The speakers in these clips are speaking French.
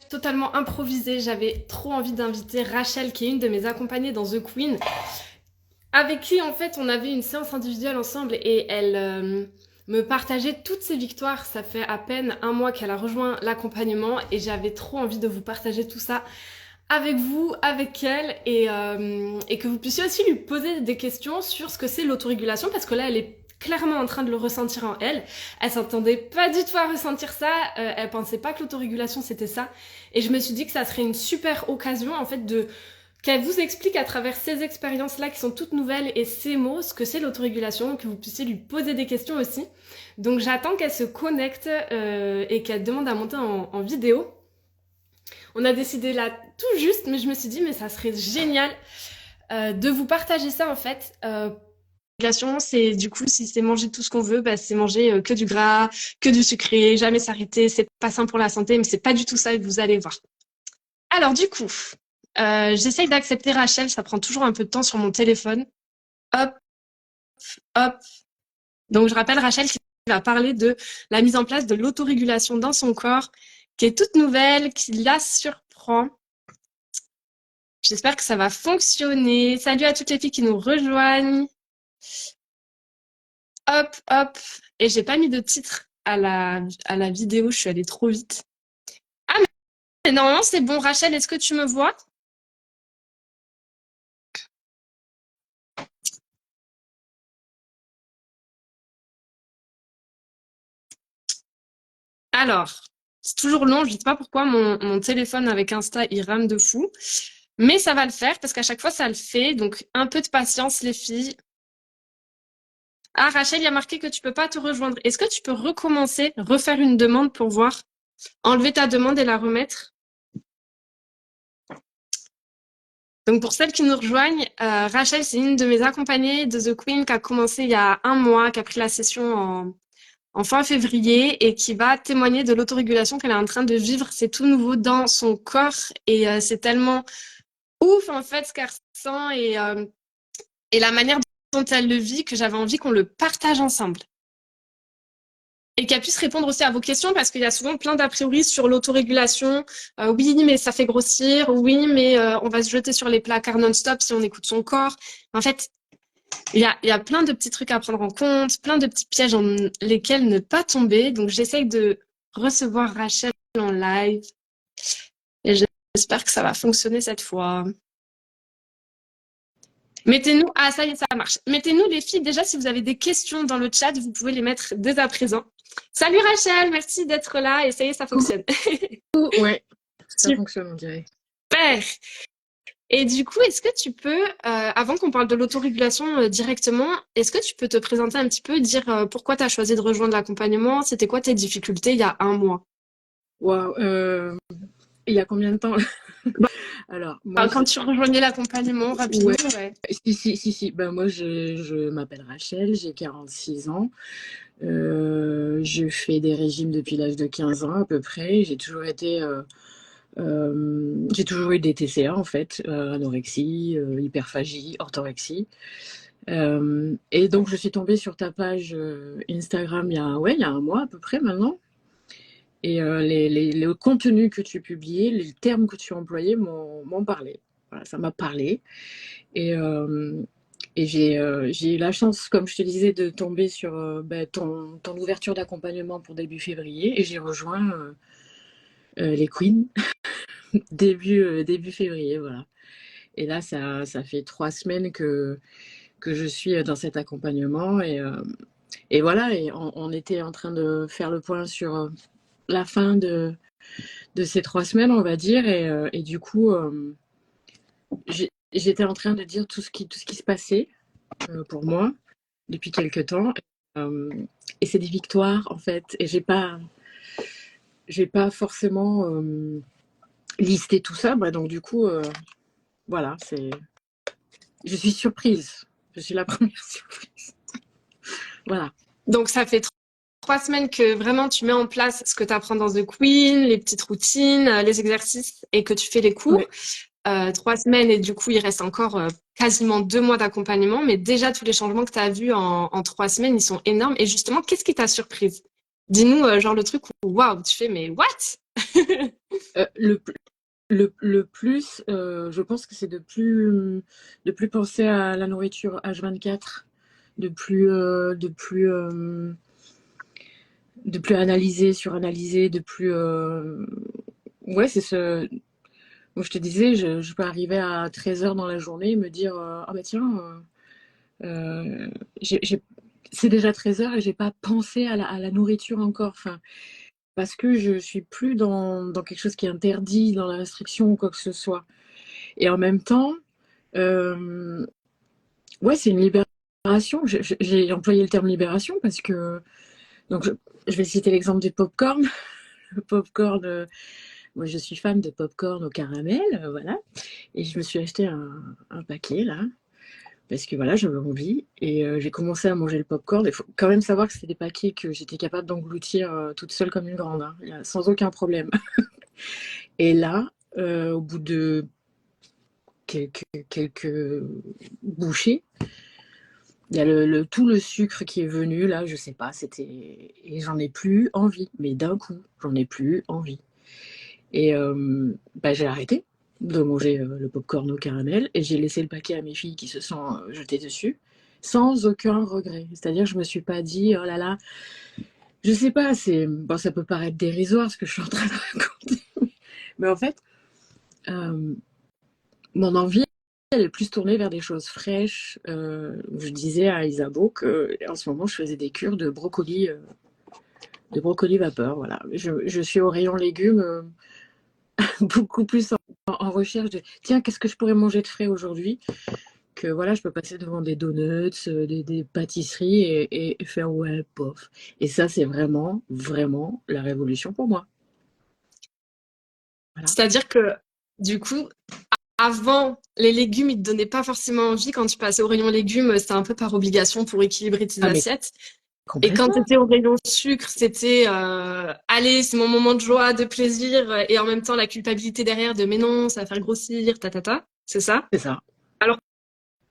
totalement improvisé. J'avais trop envie d'inviter Rachel, qui est une de mes accompagnées dans The Queen, avec qui en fait on avait une séance individuelle ensemble et elle me partageait toutes ses victoires. Ça fait à peine un mois qu'elle a rejoint l'accompagnement et j'avais trop envie de vous partager tout ça avec vous, avec elle et que vous puissiez aussi lui poser des questions sur ce que c'est l'autorégulation parce que là elle est clairement en train de le ressentir en elle. Elle s'attendait pas du tout à ressentir ça, elle pensait pas que l'autorégulation c'était ça et je me suis dit que ça serait une super occasion en fait de qu'elle vous explique à travers ces expériences-là qui sont toutes nouvelles et ces mots, ce que c'est l'autorégulation, que vous puissiez lui poser des questions aussi. Donc j'attends qu'elle se connecte et qu'elle demande à monter en vidéo. On a décidé là tout juste, mais je me suis dit, mais ça serait génial de vous partager ça en fait. L'autorégulation, c'est du coup, si c'est manger tout ce qu'on veut, bah, c'est manger que du gras, que du sucré, jamais s'arrêter, c'est pas sain pour la santé, mais c'est pas du tout ça et vous allez voir. Alors du coup, j'essaye d'accepter Rachel, ça prend toujours un peu de temps sur mon téléphone. Hop, hop. Donc je rappelle Rachel qui va parler de la mise en place de l'autorégulation dans son corps, qui est toute nouvelle, qui la surprend. J'espère que ça va fonctionner. Salut à toutes les filles qui nous rejoignent. Hop, hop. Et j'ai pas mis de titre à la vidéo, je suis allée trop vite. Ah mais normalement c'est bon. Rachel, est-ce que tu me vois? Alors, c'est toujours long, je ne sais pas pourquoi mon téléphone avec Insta, il rame de fou. Mais ça va le faire parce qu'à chaque fois, ça le fait. Donc, un peu de patience, les filles. Ah, Rachel, il y a marqué que tu peux pas te rejoindre. Est-ce que tu peux recommencer, refaire une demande pour voir? Enlever ta demande et la remettre? Donc, pour celles qui nous rejoignent, Rachel, c'est une de mes accompagnées de The Queen qui a commencé il y a un mois, qui a pris la session en fin février et qui va témoigner de l'autorégulation qu'elle est en train de vivre. C'est tout nouveau dans son corps et c'est tellement ouf en fait ce qu'elle ressent et la manière dont elle le vit que j'avais envie qu'on le partage ensemble. Et qu'elle puisse répondre aussi à vos questions parce qu'il y a souvent plein d'a priori sur l'autorégulation. Oui, mais ça fait grossir. Oui, mais on va se jeter sur les placards non-stop si on écoute son corps. En fait, il y a plein de petits trucs à prendre en compte, plein de petits pièges dans lesquels ne pas tomber. Donc, j'essaye de recevoir Rachel en live. Et j'espère que ça va fonctionner cette fois. Mettez-nous, ah ça y est, ça marche. Mettez-nous les filles, déjà si vous avez des questions dans le chat, vous pouvez les mettre dès à présent. Salut Rachel, merci d'être là et ça y est, ça fonctionne. Ouais, ça fonctionne, on dirait. Super. Et du coup, est-ce que tu peux, avant qu'on parle de l'autorégulation directement, est-ce que tu peux te présenter un petit peu, dire pourquoi tu as choisi de rejoindre l'accompagnement, c'était quoi tes difficultés il y a un mois? Waouh, il y a combien de temps? Bah, Alors, moi, quand tu rejoignais l'accompagnement, rapidement, ouais. si. Ben, moi, je m'appelle Rachel, j'ai 46 ans. Je fais des régimes depuis l'âge de 15 ans à peu près. J'ai toujours eu des TCA en fait, anorexie, hyperphagie, orthorexie. Et donc, je suis tombée sur ta page Instagram il y a un mois à peu près maintenant. Et le contenu que tu publiais, les termes que tu employais m'ont parlé. Voilà, ça m'a parlé. Et, j'ai eu la chance, comme je te disais, de tomber sur ton ouverture d'accompagnement pour début février. Et j'ai rejoint les Queens début février. Voilà. Et là, ça fait 3 semaines que je suis dans cet accompagnement. Et voilà, et on était en train de faire le point sur la fin de ces 3 semaines, on va dire. Et du coup, j'étais en train de dire tout ce qui se passait pour moi depuis quelques temps. Et c'est des victoires, en fait. Et j'ai pas forcément listé tout ça. Bah, donc, du coup, voilà, je suis surprise. Je suis la première surprise. Voilà. Donc ça fait 3 semaines que vraiment tu mets en place ce que tu apprends dans The Queen, les petites routines, les exercices et que tu fais les cours. Ouais. 3 semaines et du coup il reste encore quasiment 2 mois d'accompagnement, mais déjà tous les changements que tu as vus en 3 semaines, ils sont énormes. Et justement, qu'est-ce qui t'a surprise? Dis-nous genre le truc où waouh, tu fais mais what? Le, le plus, je pense que c'est de plus penser à la nourriture H24, de plus analyser, suranalyser, de plus. Ouais, c'est ce. Moi, je te disais, je peux arriver à 13 heures dans la journée et me dire ah bah tiens, euh, j'ai- j'ai- c'est déjà 13 heures et j'ai pas pensé à la nourriture encore. Enfin, parce que je suis plus dans quelque chose qui est interdit, dans la restriction ou quoi que ce soit. Et en même temps, euh, ouais, c'est une libération. J'ai employé le terme libération parce que, donc je vais citer l'exemple du popcorn. Le popcorn, moi je suis fan de popcorn au caramel, voilà. Et je me suis acheté un paquet là, parce que voilà, j'avais envie. Et j'ai commencé à manger le popcorn. Il faut quand même savoir que c'était des paquets que j'étais capable d'engloutir toute seule comme une grande, hein, sans aucun problème. Et là, au bout de quelques bouchées, il y a tout le sucre qui est venu, là, je sais pas, c'était. Et j'en ai plus envie, mais d'un coup, j'en ai plus envie. Et bah, j'ai arrêté de manger le popcorn au caramel et j'ai laissé le paquet à mes filles qui se sont jetées dessus sans aucun regret. C'est-à-dire, je me suis pas dit, oh là là, je sais pas, bon, ça peut paraître dérisoire ce que je suis en train de raconter, mais en fait, euh, mon envie, elle est plus tournée vers des choses fraîches. Je disais à Isabeau que en ce moment, je faisais des cures de brocoli vapeur. Voilà. Je suis au rayon légumes beaucoup plus en recherche de tiens, qu'est-ce que je pourrais manger de frais aujourd'hui? Que voilà, je peux passer devant des donuts, des pâtisseries et faire ouais, pof. Et ça, c'est vraiment, vraiment la révolution pour moi. Voilà. C'est-à-dire que, du coup, avant, les légumes, ils te donnaient pas forcément envie. Quand tu passais au rayon légumes, c'était un peu par obligation pour équilibrer tes Ah, mais assiettes. Et quand tu complètement. étais au rayon sucre, c'était allez, c'est mon moment de joie, de plaisir, et en même temps la culpabilité derrière de mais non, ça va faire grossir, c'est ça? C'est ça. Alors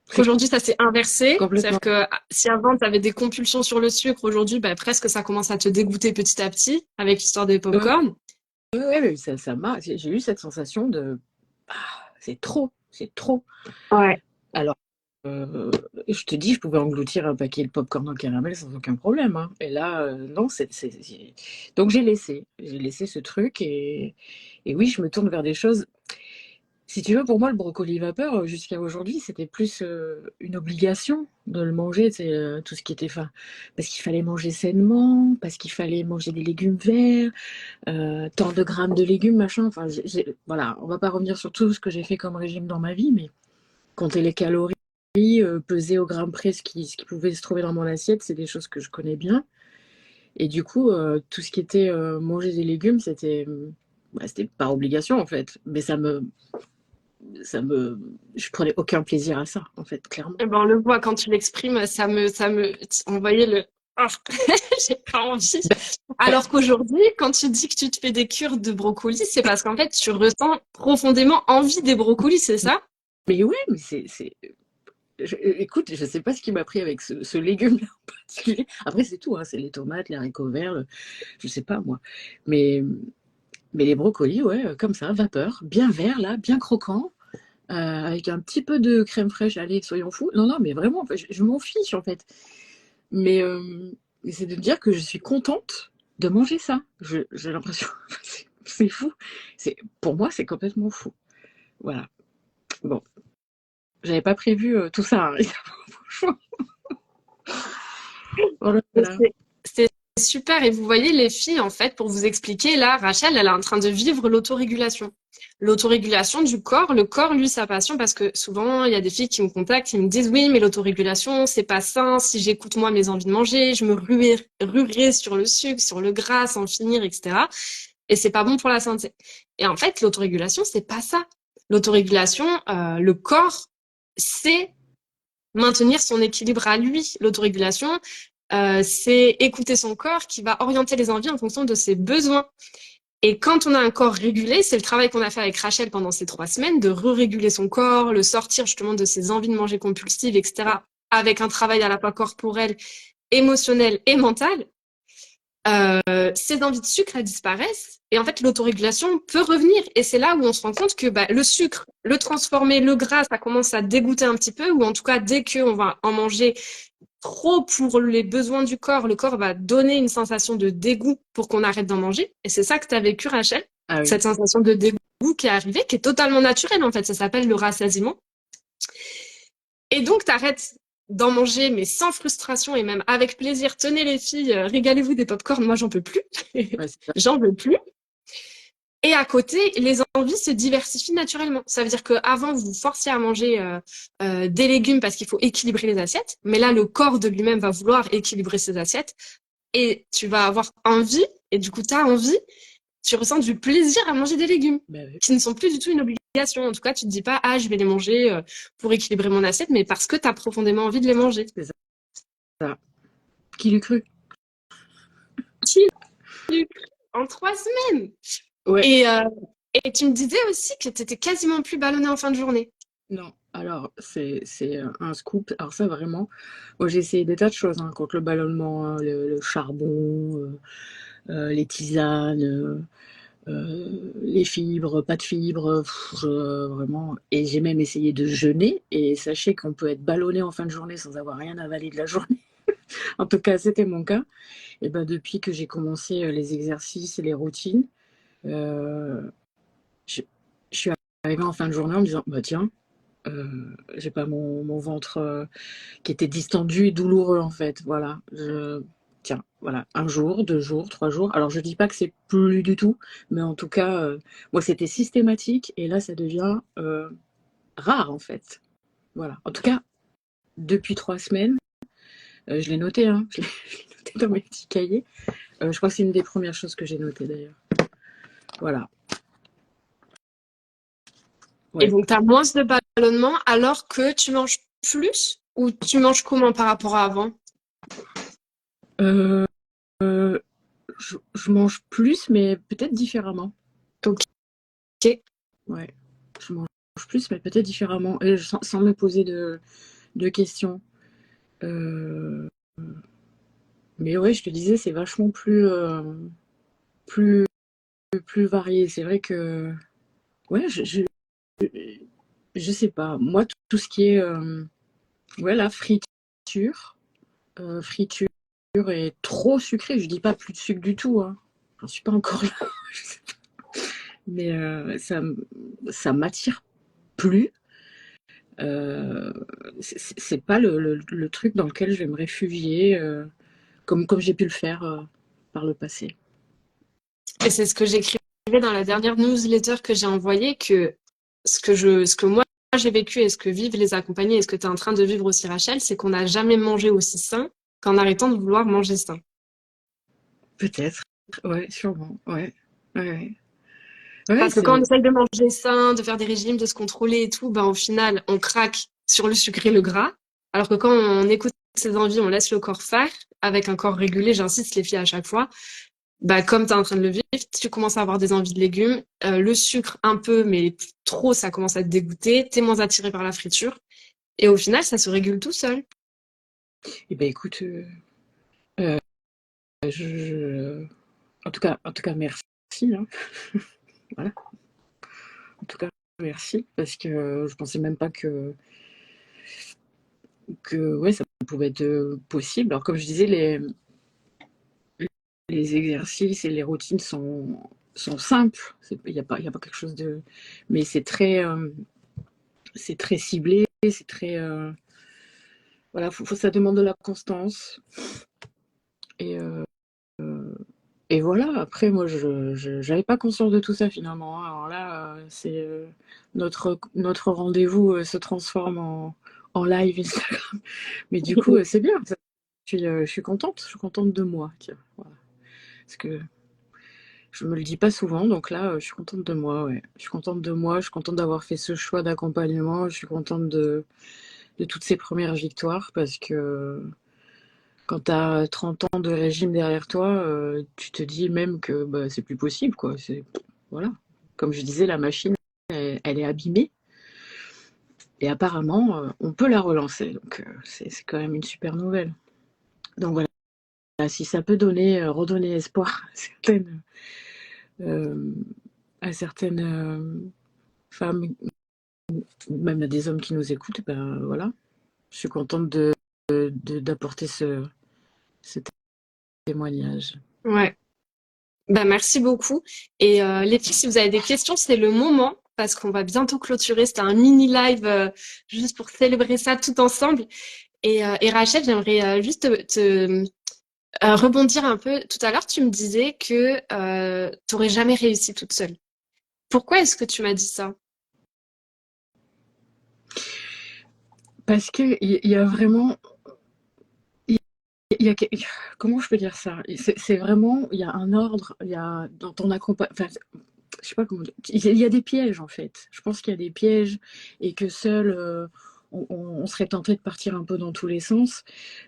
C'est qu'aujourd'hui, ça s'est inversé. C'est-à-dire complètement. que si avant, tu avais des compulsions sur le sucre, aujourd'hui, bah, presque ça commence à te dégoûter petit à petit avec l'histoire des Ouais, pop-corn. ouais, ouais, ça m'a. J'ai eu cette sensation de ah, c'est trop, c'est trop. Ouais. Alors, je te dis, je pouvais engloutir un paquet de popcorn en caramel sans aucun problème, hein. Et là, non, donc j'ai laissé ce truc et oui, je me tourne vers des choses. Si tu veux, pour moi, le brocoli vapeur, jusqu'à aujourd'hui, c'était plus une obligation de le manger, c'est tout ce qui était faim. Parce qu'il fallait manger sainement, parce qu'il fallait manger des légumes verts, tant de grammes de légumes, machin. Enfin, voilà, on va pas revenir sur tout ce que j'ai fait comme régime dans ma vie, mais compter les calories, peser au gramme près ce qui pouvait se trouver dans mon assiette, c'est des choses que je connais bien. Et du coup, tout ce qui était manger des légumes, bah, c'était par obligation en fait. Mais je prenais aucun plaisir à ça en fait, clairement. Eh ben, on le voit quand tu l'exprimes, on voyait le, oh, j'ai pas envie. Alors qu'aujourd'hui, quand tu dis que tu te fais des cures de brocoli, c'est parce qu'en fait, tu ressens profondément envie des brocolis, c'est ça? Mais oui, mais écoute, je sais pas ce qui m'a pris avec ce légume-là en particulier. Après, c'est tout, hein, c'est les tomates, les haricots verts, je sais pas moi. Mais, mais les brocolis, ouais, comme ça, vapeur, bien vert là, bien croquant. Avec un petit peu de crème fraîche, allez, soyons fous. Non, non, mais vraiment, je m'en fiche en fait. Mais c'est de me dire que je suis contente de manger ça. J'ai l'impression, c'est fou. Pour moi, c'est complètement fou. Voilà. Bon, j'avais pas prévu tout ça, hein. Franchement. Voilà, voilà. C'est super. Et vous voyez, les filles, en fait, pour vous expliquer, là, Rachel, elle est en train de vivre l'autorégulation. L'autorégulation du corps. Le corps, lui, sa passion, parce que souvent, il y a des filles qui me contactent, qui me disent, oui, mais l'autorégulation, c'est pas sain. Si j'écoute moi mes envies de manger, je me ruerai sur le sucre, sur le gras, sans finir, etc. Et c'est pas bon pour la santé. Et en fait, l'autorégulation, c'est pas ça. L'autorégulation, le corps, c'est maintenir son équilibre à lui. L'autorégulation, c'est écouter son corps qui va orienter les envies en fonction de ses besoins. Et quand on a un corps régulé, c'est le travail qu'on a fait avec Rachel pendant ces 3 semaines, de re-réguler son corps, le sortir justement de ses envies de manger compulsives, etc., avec un travail à la fois corporel, émotionnel et mental. ces envies de sucre, elles disparaissent. Et en fait, l'autorégulation peut revenir. Et c'est là où on se rend compte que bah, le sucre, le transformer, le gras, ça commence à dégoûter un petit peu. Ou en tout cas, dès qu'on va en manger trop pour les besoins du corps, le corps va donner une sensation de dégoût pour qu'on arrête d'en manger. Et c'est ça que tu as vécu, Rachel. Ah oui. Cette sensation de dégoût qui est arrivée, qui est totalement naturelle, en fait. Ça s'appelle le rassasiement. Et donc, tu arrêtes d'en manger, mais sans frustration et même avec plaisir. Tenez les filles, régalez-vous des pop-corn. Moi, j'en peux plus. Ouais, c'est ça. J'en veux plus. Et à côté, les envies se diversifient naturellement. Ça veut dire qu'avant, vous vous forciez à manger des légumes parce qu'il faut équilibrer les assiettes. Mais là, le corps de lui-même va vouloir équilibrer ses assiettes. Et tu vas avoir envie, et du coup, tu as envie, tu ressens du plaisir à manger des légumes, Bah oui, qui ne sont plus du tout une obligation. En tout cas, tu te dis pas, ah, je vais les manger pour équilibrer mon assiette, mais parce que tu as profondément envie de les manger. c'est ça. Qui l'eût cru? En 3 semaines. Ouais. Et, euh, et tu me disais aussi que tu étais quasiment plus ballonnée en fin de journée. Non, alors c'est un scoop. Alors ça vraiment, moi j'ai essayé des tas de choses hein, contre le ballonnement, hein, le charbon, les tisanes, les fibres, pas de fibres, vraiment. Et j'ai même essayé de jeûner. Et sachez qu'on peut être ballonné en fin de journée sans avoir rien avalé de la journée. En tout cas, c'était mon cas. Et ben depuis que j'ai commencé les exercices et les routines, euh, je, je suis arrivée en fin de journée en me disant, bah tiens. J'ai pas mon ventre qui était distendu et douloureux en fait. Voilà. Tiens, voilà, un jour, 2 jours, 3 jours. Alors je dis pas que c'est plus du tout, mais en tout cas, moi c'était systématique et là ça devient rare en fait. Voilà. En tout cas, depuis 3 semaines, je l'ai noté, hein, je l'ai noté dans mes petits cahiers. Je crois que c'est une des premières choses que j'ai notées d'ailleurs. Voilà. Et Ouais. donc, tu as moins de ballonnement alors que tu manges plus ou tu manges comment par rapport à avant? Euh, je mange plus, mais peut-être différemment. Ok. Ouais. Je mange plus, mais peut-être différemment, et sans me poser de questions. Euh, mais ouais, je te disais, c'est vachement plus, plus varié. C'est vrai que, ouais, je sais pas. Moi, tout ce qui est, ouais, la friture et trop sucré. Je dis pas plus de sucre du tout, hein. J'en suis pas encore là. Je sais pas. Mais ça m'attire plus. Euh, c'est pas le truc dans lequel je vais me réfugier comme j'ai pu le faire par le passé. Et c'est ce que j'écrivais dans la dernière newsletter que j'ai envoyée, que ce que moi j'ai vécu et ce que vivent les accompagnés et ce que tu es en train de vivre aussi, Rachel, c'est qu'on n'a jamais mangé aussi sain qu'en arrêtant de vouloir manger sain. Peut-être, ouais, sûrement, ouais, ouais, ouais, Parce que quand on c'est, essaye de manger sain, de faire des régimes, de se contrôler et tout, ben au final, on craque sur le sucre et le gras. Alors que quand on écoute ses envies, on laisse le corps faire, avec un corps régulé, j'insiste les filles à chaque fois, bah, comme tu es en train de le vivre, tu commences à avoir des envies de légumes, le sucre un peu, mais trop, ça commence à te dégoûter, t'es moins attiré par la friture, et au final, ça se régule tout seul. eh ben écoute, euh, en tout cas, merci, hein. Voilà, en tout cas, merci, parce que je pensais même pas que ouais, ça pouvait être possible. Alors, comme je disais, les exercices et les routines sont simples. Il y a pas quelque chose de, mais c'est très ciblé, c'est très, voilà, ça demande de la constance. Et, et voilà, après, moi, je j'avais pas conscience de tout ça finalement, hein. Alors là, c'est notre rendez-vous se transforme en live Instagram. Mais du coup, c'est bien. Je suis contente de moi, tiens, voilà. Parce que je me le dis pas souvent, donc là, je suis contente de moi, ouais. Je suis contente de moi, je suis contente d'avoir fait ce choix d'accompagnement, je suis contente de toutes ces premières victoires parce que quand tu as 30 ans de régime derrière toi, tu te dis même que bah, c'est plus possible, quoi. Voilà. Comme je disais, la machine, elle est abîmée et apparemment, on peut la relancer. Donc, c'est quand même une super nouvelle. Donc voilà. si ça peut donner, redonner espoir euh, à certaines femmes, même à des hommes qui nous écoutent, ben voilà. Je suis contente d'apporter ce témoignage. Ouais. Bah, merci beaucoup. Et les filles, si vous avez des questions, c'est le moment parce qu'on va bientôt clôturer. C'était un mini live juste pour célébrer ça tout ensemble. Et Rachel, j'aimerais juste rebondir un peu. Tout à l'heure, tu me disais que t'aurais jamais réussi toute seule. Pourquoi est-ce que tu m'as dit ça? Parce qu'il y a vraiment... Il y a, comment je peux dire ça? C'est vraiment, il y a un ordre, il y a dans ton accompagnement, enfin, je sais pas comment dire. Il y a des pièges en fait. Je pense qu'il y a des pièges et que seul on serait tenté de partir un peu dans tous les sens.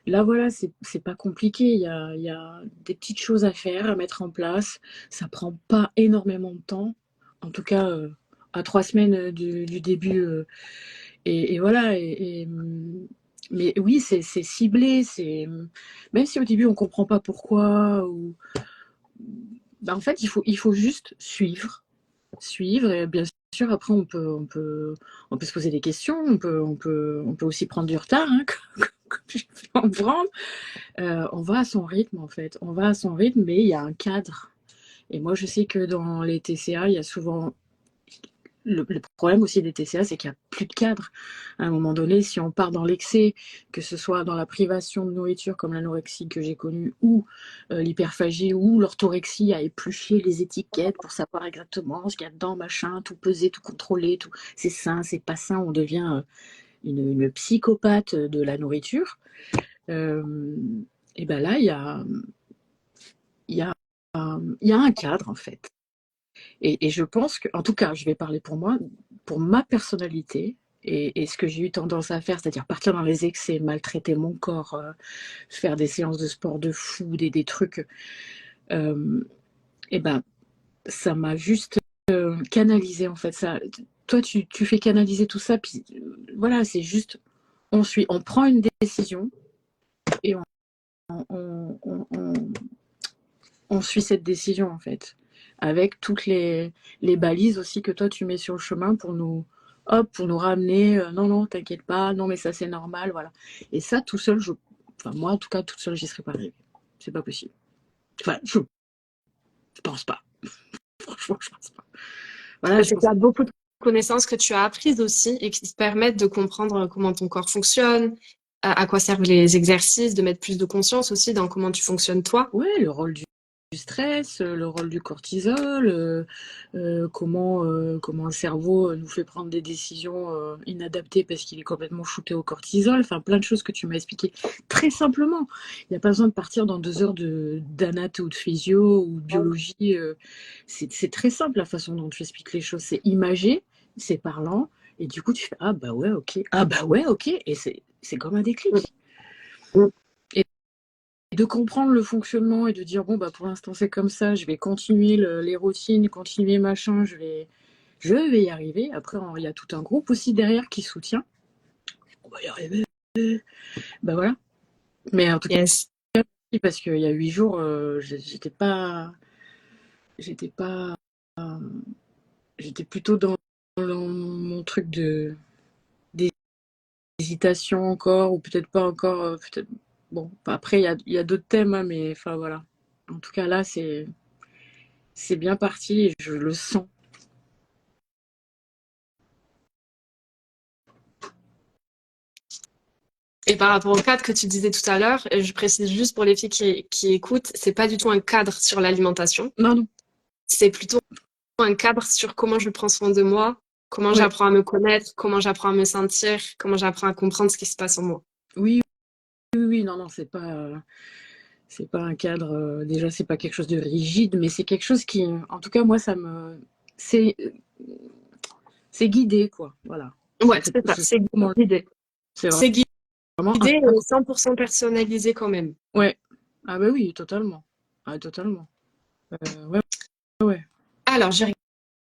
Là voilà, c'est pas compliqué. Il y a des petites choses à faire, à mettre en place. Ça prend pas énormément de temps. En tout cas, à 3 semaines du début. Et voilà. Mais oui, c'est ciblé. Même si au début on comprend pas pourquoi ou bah, en fait il faut juste suivre et bien sûr après on peut se poser des questions, on peut aussi prendre du retard, hein, comme j'ai pu en prendre. On va à son rythme en fait, on va à son rythme, mais il y a un cadre. Et moi je sais que dans les TCA il y a souvent le problème aussi des TCA, c'est qu'il n'y a plus de cadre. À un moment donné, si on part dans l'excès, que ce soit dans la privation de nourriture comme l'anorexie que j'ai connue, ou l'hyperphagie, ou l'orthorexie, à éplucher les étiquettes pour savoir exactement ce qu'il y a dedans, machin, tout peser, tout contrôler, tout c'est sain, c'est pas sain, on devient une psychopathe de la nourriture. Et ben là, il y a, il y a un cadre en fait. Et je pense que, en tout cas, je vais parler pour moi, pour ma personnalité et ce que j'ai eu tendance à faire, c'est-à-dire partir dans les excès, maltraiter mon corps, faire des séances de sport de fou, des trucs, et ben ça m'a juste canalisé en fait. Ça, toi, tu fais canaliser tout ça, puis voilà, c'est juste, on prend une décision et on suit cette décision en fait, avec toutes les balises aussi que toi tu mets sur le chemin pour nous, hop, pour nous ramener, non, non, t'inquiète pas, non, mais ça c'est normal, voilà. Et ça tout seul, enfin moi en tout cas, toute seule, j'y serais pas arrivée. C'est pas possible. Enfin, je pense pas. Franchement, je pense pas. Voilà, C'est qu'il y a beaucoup de connaissances que tu as apprises aussi et qui te permettent de comprendre comment ton corps fonctionne, à quoi servent les exercices, de mettre plus de conscience aussi dans comment tu fonctionnes toi. ouais, le rôle du stress, le rôle du cortisol, comment le cerveau nous fait prendre des décisions inadaptées parce qu'il est complètement shooté au cortisol. Enfin, plein de choses que tu m'as expliquées très simplement. Il n'y a pas besoin de partir dans 2 heures d'anat ou de physio ou de biologie. C'est très simple la façon dont tu expliques les choses. C'est imagé, c'est parlant, et du coup tu fais ah bah ouais ok, ah bah ouais ok, et c'est comme un déclic. Et de comprendre le fonctionnement et de dire bon bah pour l'instant c'est comme ça, je vais continuer les routines, continuer machin, je vais y arriver. Après il y a tout un groupe aussi derrière qui soutient. On va y arriver. Bah voilà. Mais en tout cas Yes. parce qu'il y a 8 jours, j'étais pas, j'étais plutôt dans mon truc d'hésitation encore ou peut-être pas encore. Peut-être bon. Après il y a d'autres thèmes, hein, mais enfin voilà. En tout cas là c'est bien parti et je le sens. Et par rapport au cadre que tu disais tout à l'heure, je précise juste pour les filles qui écoutent, c'est pas du tout un cadre sur l'alimentation. Non, non. C'est plutôt un cadre sur comment je prends soin de moi, comment Ouais. j'apprends à me connaître, comment j'apprends à me sentir, comment j'apprends à comprendre ce qui se passe en moi. Oui, oui, oui, non, non, c'est pas un cadre. Déjà, c'est pas quelque chose de rigide, mais c'est quelque chose qui, en tout cas, moi, c'est, c'est guidé, quoi. Voilà. Ouais, Je sais c'est pas, ça, je sais c'est pas comment. guidé. C'est C'est vraiment guidé et 100% personnalisé quand même. ouais. Ah bah oui, totalement. Ah, totalement. Ouais, ouais. Alors, je vais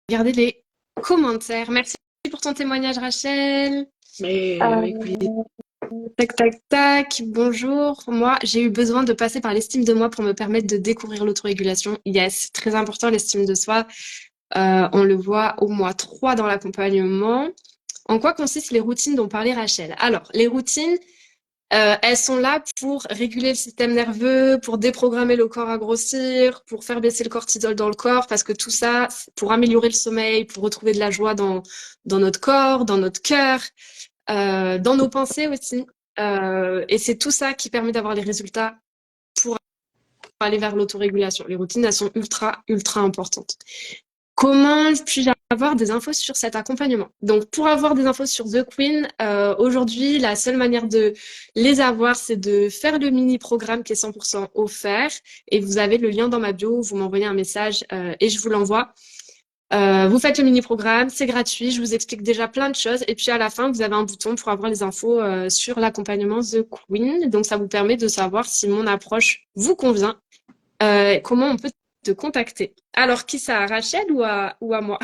regarder les commentaires. Merci pour ton témoignage, Rachel. Mais avec Euh, plaisir. Tac, tac, tac. Bonjour. Moi, j'ai eu besoin de passer par l'estime de moi pour me permettre de découvrir l'autorégulation. Yes, très important l'estime de soi. On le voit au moins 3 dans l'accompagnement. En quoi consistent les routines dont parlait Rachel? Alors, les routines, elles sont là pour réguler le système nerveux, pour déprogrammer le corps à grossir, pour faire baisser le cortisol dans le corps, parce que tout ça, c'est pour améliorer le sommeil, pour retrouver de la joie dans notre corps, dans notre cœur, dans nos pensées aussi. Et c'est tout ça qui permet d'avoir les résultats pour aller vers l'autorégulation. Les routines, elles sont ultra, ultra importantes. Comment puis-je avoir des infos sur cet accompagnement? Donc, pour avoir des infos sur The Queen, aujourd'hui, la seule manière de les avoir, c'est de faire le mini-programme qui est 100% offert. Et vous avez le lien dans ma bio, vous m'envoyez un message et je vous l'envoie. Vous faites le mini-programme, c'est gratuit, je vous explique déjà plein de choses. Et puis à la fin, vous avez un bouton pour avoir les infos sur l'accompagnement The Queen. Donc, ça vous permet de savoir si mon approche vous convient, comment on peut te contacter. Alors, qui ça, à Rachel ou à moi?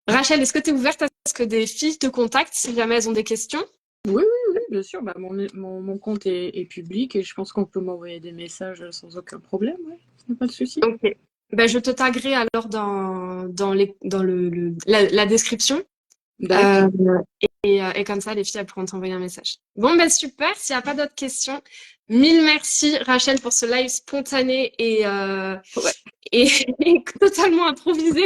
Rachel, est-ce que tu es ouverte à ce que des filles te contactent si jamais elles ont des questions? Oui, oui, oui, bien sûr. Bah, mon compte est public et je pense qu'on peut m'envoyer des messages sans aucun problème. Ouais. Y a pas de souci. Ok. Ben, je te taguerai alors dans la description. D'accord. Euh, et comme ça, les filles, elles pourront t'envoyer un message. Bon, ben super. S'il n'y a pas d'autres questions, mille merci, Rachel, pour ce live spontané Ouais. et totalement improvisé.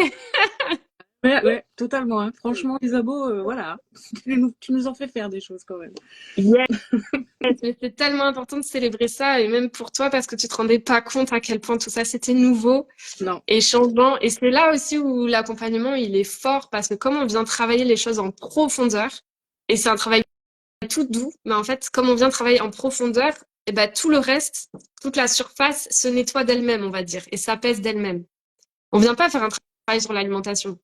Ouais, ouais, totalement. Hein. Franchement, Isabeau, voilà. Tu nous en fais faire des choses quand même. Yes. Mais c'est tellement important de célébrer ça, et même pour toi, parce que tu te rendais pas compte à quel point tout ça, c'était nouveau Non. et changeant. Et c'est là aussi où l'accompagnement, il est fort, parce que comme on vient travailler les choses en profondeur, et c'est un travail tout doux, mais en fait, comme on vient travailler en profondeur, et ben, tout le reste, toute la surface se nettoie d'elle-même, on va dire, et s'apaise d'elle-même. On vient pas faire un travail sur l'alimentation.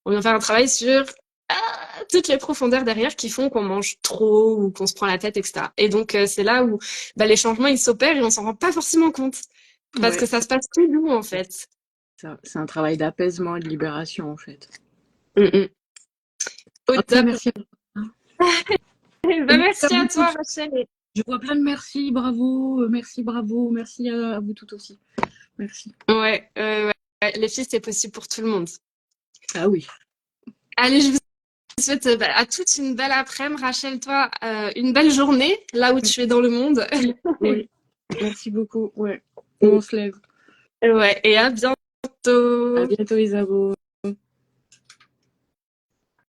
On vient faire un travail sur toutes les profondeurs derrière qui font qu'on mange trop ou qu'on se prend la tête, etc. Et donc, c'est là où bah, les changements, ils s'opèrent et on s'en rend pas forcément compte. Parce Ouais. que ça se passe tout doux, en fait. C'est un travail d'apaisement et de libération, en fait. Mm. Au En tout cas, top. merci. Bah, merci à toi, Rachel. Je vois plein de merci, bravo, merci, bravo, merci à vous toutes aussi. Merci. Ouais, ouais. Les filles, c'est possible pour tout le monde. Ah oui. Allez, je vous souhaite bah, à toutes une belle après-midi. Rachel, toi, une belle journée, là où tu es dans le monde. Oui, merci beaucoup. Ouais, on se lève. Ouais, et à bientôt. À bientôt, Isabeau.